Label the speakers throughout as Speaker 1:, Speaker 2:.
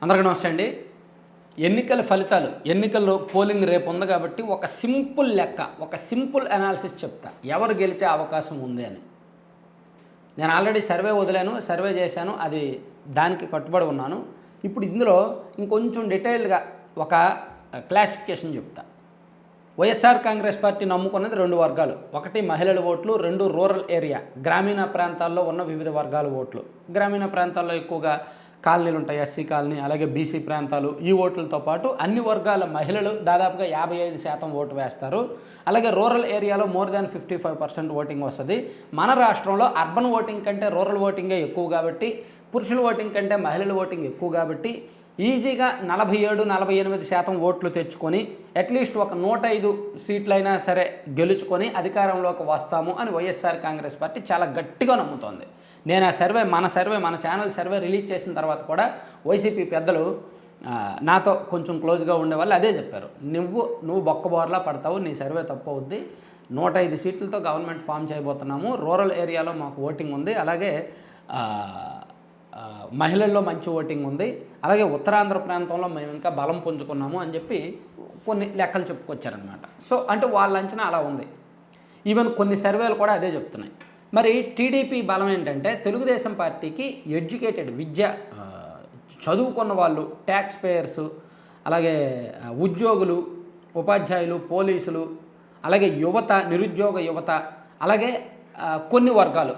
Speaker 1: అందరికీ నమస్తే అండి. ఎన్నికల ఫలితాలు, ఎన్నికల్లో పోలింగ్ రేపు ఉంది కాబట్టి ఒక సింపుల్ లెక్క, ఒక సింపుల్ అనాలిసిస్ చెప్తా ఎవరు గెలిచే అవకాశం ఉంది అని. నేను ఆల్రెడీ సర్వే వదిలాను, సర్వే చేశాను, అది దానికి కట్టుబడి ఉన్నాను. ఇప్పుడు ఇందులో ఇంకొంచెం డీటెయిల్డ్గా ఒక క్లాసిఫికేషన్ చెప్తా. వైఎస్ఆర్ కాంగ్రెస్ పార్టీ నమ్ముకున్నది రెండు వర్గాలు. ఒకటి మహిళల ఓట్లు, రెండు రూరల్ ఏరియా గ్రామీణ ప్రాంతాల్లో ఉన్న వివిధ వర్గాల ఓట్లు. గ్రామీణ ప్రాంతాల్లో ఎక్కువగా కాలనీలు ఉంటాయి, ఎస్సీ కాలనీ, అలాగే బీసీ ప్రాంతాలు. ఈ ఓట్లతో పాటు అన్ని వర్గాల మహిళలు దాదాపుగా 55% ఓటు వేస్తారు. అలాగే రూరల్ ఏరియాలో మోర్ దాన్ 55% ఓటింగ్ వస్తుంది. మన రాష్ట్రంలో అర్బన్ ఓటింగ్ కంటే రూరల్ ఓటింగే ఎక్కువ కాబట్టి, పురుషుల ఓటింగ్ కంటే మహిళల ఓటింగ్ ఎక్కువ కాబట్టి ఈజీగా 47-48% ఓట్లు తెచ్చుకొని అట్లీస్ట్ ఒక 105 సీట్లైనా సరే గెలుచుకొని అధికారంలోకి వస్తాము అని వైఎస్ఆర్ కాంగ్రెస్ పార్టీ చాలా గట్టిగా నమ్ముతోంది. నేను ఆ సర్వే, మన ఛానల్ సర్వే రిలీజ్ చేసిన తర్వాత కూడా వైసీపీ పెద్దలు నాతో కొంచెం క్లోజ్గా ఉండేవాళ్ళు అదే చెప్పారు. నువ్వు బొక్కబోర్లా పడతావు, నీ సర్వే తప్పు అవుద్ది. 105 సీట్లతో గవర్నమెంట్ ఫామ్ చేయబోతున్నాము, రూరల్ ఏరియాలో మాకు ఓటింగ్ ఉంది, అలాగే మహిళల్లో మంచి ఓటింగ్ ఉంది, అలాగే ఉత్తరాంధ్ర ప్రాంతంలో మేము ఇంకా బలం పుంజుకున్నాము అని చెప్పి కొన్ని లెక్కలు చెప్పుకొచ్చారనమాట. సో అంటే వాళ్ళ అంచనా అలా ఉంది. ఈవెన్ కొన్ని సర్వేలు కూడా అదే చెప్తున్నాయి. మరి టీడీపీ బలం ఏంటంటే తెలుగుదేశం పార్టీకి ఎడ్యుకేటెడ్, చదువుకున్న వాళ్ళు, ట్యాక్స్ పేయర్సు, అలాగే ఉద్యోగులు, ఉపాధ్యాయులు, పోలీసులు, అలాగే యువత, నిరుద్యోగ యువత, అలాగే కొన్ని వర్గాలు,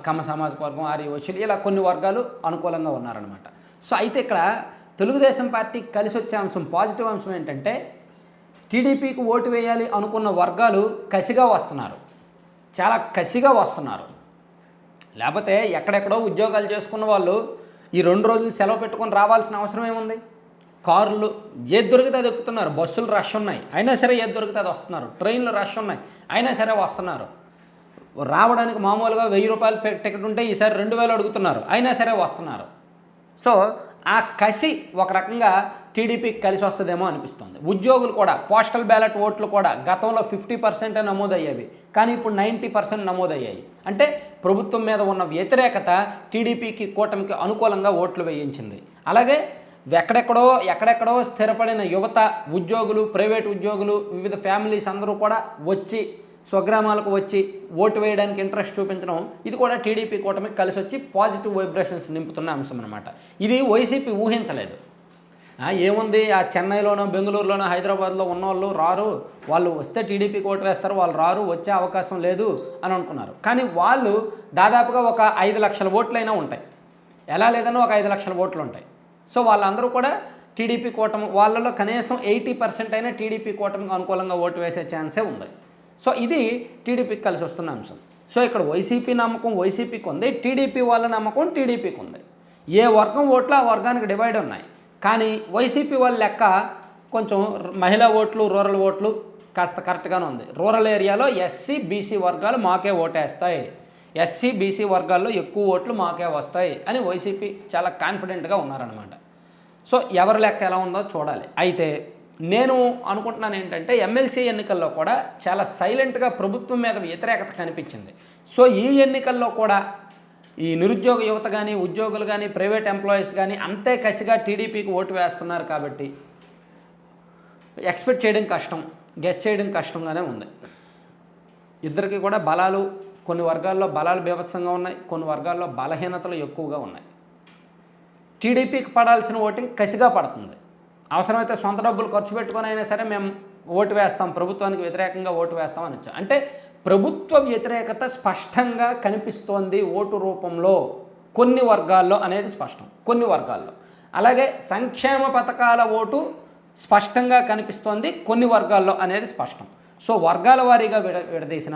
Speaker 1: కమ్మ సామాజిక వర్గం, ఆర్యవైశ్యులు, ఇలా కొన్ని వర్గాలు అనుకూలంగా ఉన్నారనమాట. సో అయితే ఇక్కడ తెలుగుదేశం పార్టీకి కలిసి వచ్చే అంశం, పాజిటివ్ అంశం ఏంటంటే టీడీపీకి ఓటు వేయాలి అనుకున్న వర్గాలు కసిగా వస్తున్నారు, చాలా కసిగా వస్తున్నారు. లేకపోతే ఎక్కడెక్కడో ఉద్యోగాలు చేసుకున్న వాళ్ళు ఈ 2 రోజులు సెలవు పెట్టుకొని రావాల్సిన అవసరం ఏముంది? కార్లు ఏది దొరికితే అది ఎక్కుతున్నారు, బస్సులు రష్ ఉన్నాయి అయినా సరే ఏది దొరికితే అది వస్తున్నారు, ట్రైన్లు రష్ ఉన్నాయి అయినా సరే వస్తున్నారు. రావడానికి మామూలుగా 1000 రూపాయలు టికెట్ ఉంటే ఈసారి 2000 అడుగుతున్నారు అయినా సరే వస్తున్నారు. సో ఆ కసి ఒక రకంగా టీడీపీకి కలిసి వస్తుందేమో అనిపిస్తుంది. ఉద్యోగులు కూడా, పోస్టల్ బ్యాలెట్ ఓట్లు కూడా గతంలో 50% నమోదయ్యేవి, కానీ ఇప్పుడు 90% నమోదయ్యాయి. అంటే ప్రభుత్వం మీద ఉన్న వ్యతిరేకత టీడీపీకి, కూటమికి అనుకూలంగా ఓట్లు వేయించింది. అలాగే ఎక్కడెక్కడో స్థిరపడిన యువత, ఉద్యోగులు, ప్రైవేట్ ఉద్యోగులు, వివిధ ఫ్యామిలీస్ అందరూ కూడా వచ్చి స్వగ్రామాలకు వచ్చి ఓటు వేయడానికి ఇంట్రెస్ట్ చూపించడం, ఇది కూడా టీడీపీ కూటమికి కలిసి వచ్చి పాజిటివ్ వైబ్రేషన్స్ నింపుతున్న అంశం అనమాట. ఇది వైసీపీ ఊహించలేదు. ఏముంది, ఆ చెన్నైలోనో, బెంగళూరులోనో, హైదరాబాద్లో ఉన్నవాళ్ళు రారు, వాళ్ళు వస్తే టీడీపీకి ఓటు వేస్తారు, వాళ్ళు రారు, వచ్చే అవకాశం లేదు అని అనుకున్నారు. కానీ వాళ్ళు దాదాపుగా ఒక 5 లక్షల ఓట్లైనా ఉంటాయి, ఎలా లేదన్నా ఒక 5 లక్షల ఓట్లు ఉంటాయి. సో వాళ్ళందరూ కూడా టీడీపీ కూటమి, వాళ్ళలో కనీసం 80% అయినా టీడీపీ కూటమికి అనుకూలంగా ఓటు వేసే ఛాన్సే ఉంది. సో ఇది టీడీపీకి కలిసి వస్తున్న అంశం. సో ఇక్కడ వైసీపీ నమ్మకం వైసీపీకి ఉంది, టీడీపీ వాళ్ళ నమ్మకం టీడీపీకి ఉంది. ఏ వర్గం ఓట్లు ఆ వర్గానికి డివైడ్ ఉన్నాయి. కానీ వైసీపీ వాళ్ళ లెక్క కొంచెం మహిళా ఓట్లు, రూరల్ ఓట్లు కాస్త కరెక్ట్గానే ఉంది. రూరల్ ఏరియాలో ఎస్సీ బీసీ వర్గాలు మాకే ఓటేస్తాయి, ఎస్సీ బీసీ వర్గాల్లో ఎక్కువ ఓట్లు మాకే వస్తాయి అని వైసీపీ చాలా కాన్ఫిడెంట్గా ఉన్నారనమాట. సో ఎవరి లెక్క ఎలా ఉందో చూడాలి. అయితే నేను అనుకుంటున్నాను ఏంటంటే ఎమ్మెల్సీ ఎన్నికల్లో కూడా చాలా సైలెంట్గా ప్రభుత్వం మీద వ్యతిరేకత కనిపించింది. సో ఈ ఎన్నికల్లో కూడా ఈ నిరుద్యోగ యువత కానీ, ఉద్యోగులు కానీ, ప్రైవేట్ ఎంప్లాయీస్ కానీ అంతే కసిగా టీడీపీకి ఓటు వేస్తున్నారు కాబట్టి ఎక్స్పెక్ట్ చేయడం కష్టం, గెస్ చేయడం కష్టంగానే ఉంది. ఇద్దరికి కూడా బలాలు, కొన్ని వర్గాల్లో బలాలు బీభత్సంగా ఉన్నాయి, కొన్ని వర్గాల్లో బలహీనతలు ఎక్కువగా ఉన్నాయి. టీడీపీకి పడాల్సిన ఓటింగ్ కసిగా పడుతుంది. అవసరమైతే సొంత డబ్బులు ఖర్చు పెట్టుకొని అయినా సరే మేము ఓటు వేస్తాం, ప్రభుత్వానికి వ్యతిరేకంగా ఓటు వేస్తామని వచ్చాం. అంటే ప్రభుత్వ వ్యతిరేకత స్పష్టంగా కనిపిస్తోంది ఓటు రూపంలో కొన్ని వర్గాల్లో అనేది స్పష్టం, కొన్ని వర్గాల్లో. అలాగే సంక్షేమ పథకాల ఓటు స్పష్టంగా కనిపిస్తోంది కొన్ని వర్గాల్లో అనేది స్పష్టం. సో వర్గాల వారీగా విడదీసిన,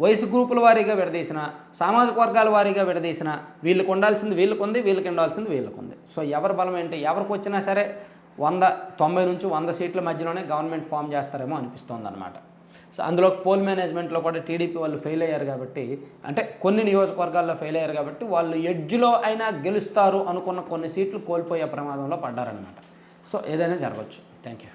Speaker 1: వయసు గ్రూపుల వారీగా విడదీసిన, సామాజిక వర్గాల వారీగా విడదీసిన, వీళ్ళకి ఉండాల్సింది వీళ్ళకుంది, వీళ్ళకి ఉండాల్సింది వీళ్ళకుంది. సో ఎవరి బలం ఏంటి, ఎవరికి వచ్చినా సరే 90 నుంచి 100 సీట్ల మధ్యలోనే గవర్నమెంట్ ఫామ్ చేస్తారేమో అనిపిస్తుంది అనమాట. సో అందులో పోల్ మేనేజ్మెంట్లో కూడా టీడీపీ వాళ్ళు ఫెయిల్ అయ్యారు కాబట్టి, అంటే కొన్ని నియోజకవర్గాల్లో ఫెయిల్ అయ్యారు కాబట్టి వాళ్ళు ఎడ్జ్లో అయినా గెలుస్తారు అనుకున్న కొన్ని సీట్లు కోల్పోయే ప్రమాదంలో పడ్డారనమాట. సో ఏదైనా జరగవచ్చు. Thank you.